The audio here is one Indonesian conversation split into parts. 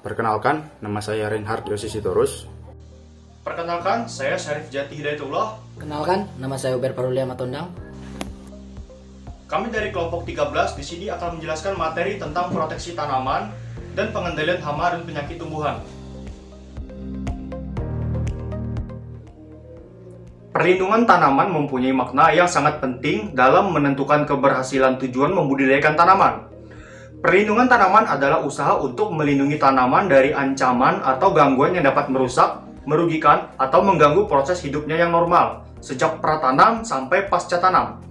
Perkenalkan, nama saya Reinhard Yosi Sitorus. Perkenalkan, saya Syarif Jati Hidayatullah. Kenalkan, nama saya Uber Parulia Matondang. Kami dari kelompok 13 di sini akan menjelaskan materi tentang proteksi tanaman dan pengendalian hama dan penyakit tumbuhan. Perlindungan tanaman mempunyai makna yang sangat penting dalam menentukan keberhasilan tujuan membudidayakan tanaman. Perlindungan tanaman adalah usaha untuk melindungi tanaman dari ancaman atau gangguan yang dapat merusak, merugikan, atau mengganggu proses hidupnya yang normal, sejak pratanam sampai pasca tanam.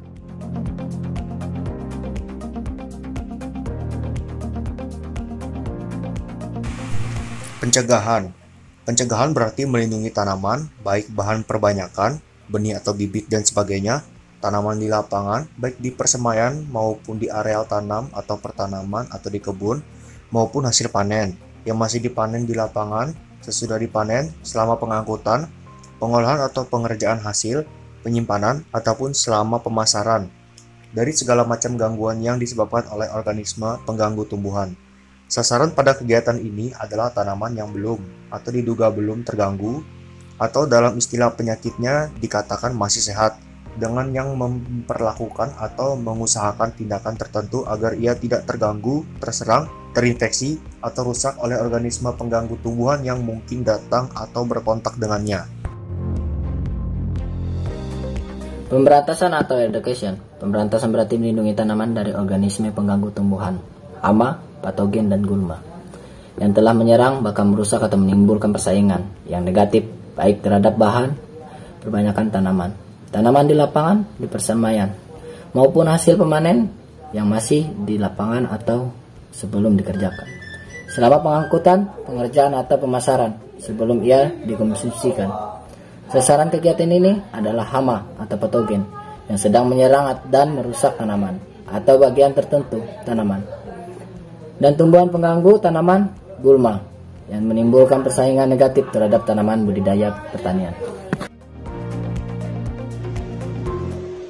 Pencegahan berarti melindungi tanaman, baik bahan perbanyakan, benih atau bibit dan sebagainya, tanaman di lapangan, baik di persemaian maupun di areal tanam atau pertanaman atau di kebun, maupun hasil panen yang masih dipanen di lapangan, sesudah dipanen, selama pengangkutan, pengolahan atau pengerjaan hasil, penyimpanan, ataupun selama pemasaran, dari segala macam gangguan yang disebabkan oleh organisme pengganggu tumbuhan. Sasaran pada kegiatan ini adalah tanaman yang belum atau diduga belum terganggu, atau dalam istilah penyakitnya dikatakan masih sehat, dengan yang memperlakukan atau mengusahakan tindakan tertentu agar ia tidak terganggu, terserang, terinfeksi, atau rusak oleh organisme pengganggu tumbuhan yang mungkin datang atau berkontak dengannya. Pemberantasan atau eradication. Pemberantasan berarti melindungi tanaman dari organisme pengganggu tumbuhan, hama, patogen, dan gulma yang telah menyerang, bahkan merusak atau menimbulkan persaingan yang negatif baik terhadap bahan perbanyakan tanaman di lapangan, di persemaian, maupun hasil pemanen yang masih di lapangan atau sebelum dikerjakan, selama pengangkutan, pengerjaan, atau pemasaran sebelum ia dikonsumsikan. Sasaran kegiatan ini adalah hama atau patogen yang sedang menyerang dan merusak tanaman atau bagian tertentu tanaman, dan tumbuhan pengganggu tanaman, gulma, yang menimbulkan persaingan negatif terhadap tanaman budidaya pertanian.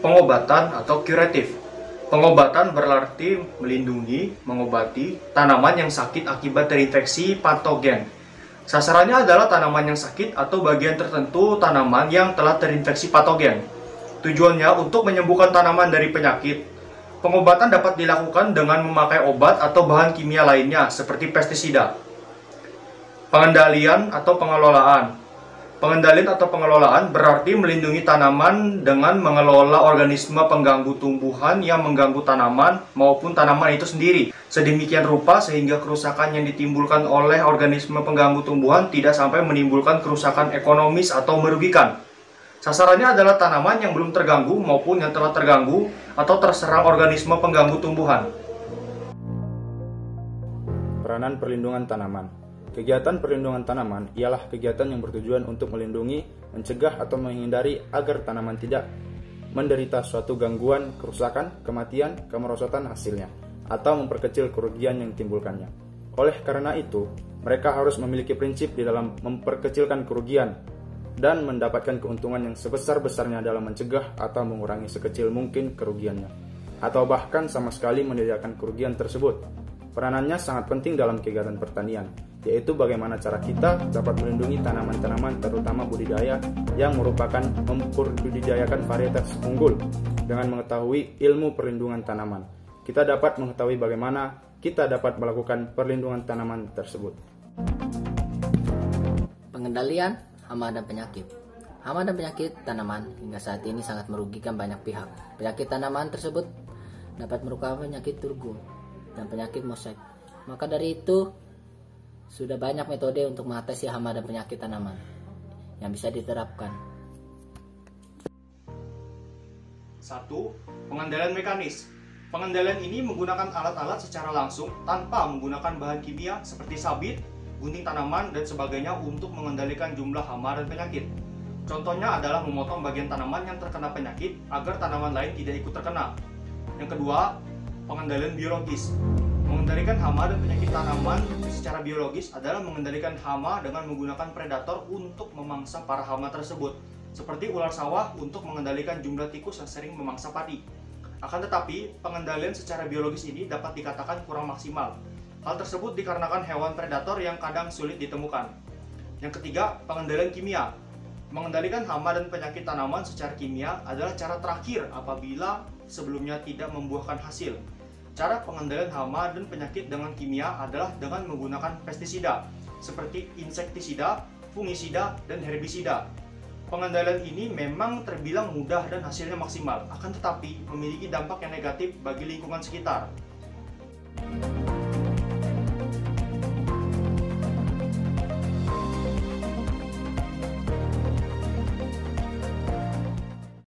Pengobatan atau kuratif. Pengobatan berarti melindungi, mengobati tanaman yang sakit akibat terinfeksi patogen. Sasarannya adalah tanaman yang sakit atau bagian tertentu tanaman yang telah terinfeksi patogen. Tujuannya untuk menyembuhkan tanaman dari penyakit. Pengobatan dapat dilakukan dengan memakai obat atau bahan kimia lainnya seperti pestisida. Pengendalian atau pengelolaan. Pengendalian atau pengelolaan berarti melindungi tanaman dengan mengelola organisme pengganggu tumbuhan yang mengganggu tanaman maupun tanaman itu sendiri, sedemikian rupa sehingga kerusakan yang ditimbulkan oleh organisme pengganggu tumbuhan tidak sampai menimbulkan kerusakan ekonomis atau merugikan. Sasarannya adalah tanaman yang belum terganggu maupun yang telah terganggu atau terserang organisme pengganggu tumbuhan. Peranan perlindungan tanaman. Kegiatan perlindungan tanaman ialah kegiatan yang bertujuan untuk melindungi, mencegah, atau menghindari agar tanaman tidak menderita suatu gangguan, kerusakan, kematian, kemerosotan hasilnya, atau memperkecil kerugian yang ditimbulkannya. Oleh karena itu, mereka harus memiliki prinsip di dalam memperkecilkan kerugian dan mendapatkan keuntungan yang sebesar-besarnya dalam mencegah atau mengurangi sekecil mungkin kerugiannya, atau bahkan sama sekali meninggalkan kerugian tersebut. Peranannya sangat penting dalam kegiatan pertanian, yaitu bagaimana cara kita dapat melindungi tanaman-tanaman terutama budidaya yang merupakan membudidayakan varietas unggul. Dengan mengetahui ilmu perlindungan tanaman, kita dapat mengetahui bagaimana kita dapat melakukan perlindungan tanaman tersebut. Pengendalian hama dan penyakit. Hama dan penyakit tanaman hingga saat ini sangat merugikan banyak pihak. Penyakit tanaman tersebut dapat merupakan penyakit turgo dan penyakit mosaic. Maka dari itu, sudah banyak metode untuk mengatasi hama dan penyakit tanaman yang bisa diterapkan. 1. Pengendalian mekanis. Pengendalian ini menggunakan alat-alat secara langsung tanpa menggunakan bahan kimia seperti sabit, gunting tanaman, dan sebagainya untuk mengendalikan jumlah hama dan penyakit. Contohnya adalah memotong bagian tanaman yang terkena penyakit agar tanaman lain tidak ikut terkena. Yang kedua, pengendalian biologis. Mengendalikan hama dan penyakit tanaman secara biologis adalah mengendalikan hama dengan menggunakan predator untuk memangsa para hama tersebut, seperti ular sawah untuk mengendalikan jumlah tikus yang sering memangsa padi. Akan tetapi, pengendalian secara biologis ini dapat dikatakan kurang maksimal. Hal tersebut dikarenakan hewan predator yang kadang sulit ditemukan. Yang ketiga, pengendalian kimia. Mengendalikan hama dan penyakit tanaman secara kimia adalah cara terakhir apabila sebelumnya tidak membuahkan hasil. Cara pengendalian hama dan penyakit dengan kimia adalah dengan menggunakan pestisida seperti insektisida, fungisida, dan herbisida. Pengendalian ini memang terbilang mudah dan hasilnya maksimal, akan tetapi memiliki dampak yang negatif bagi lingkungan sekitar.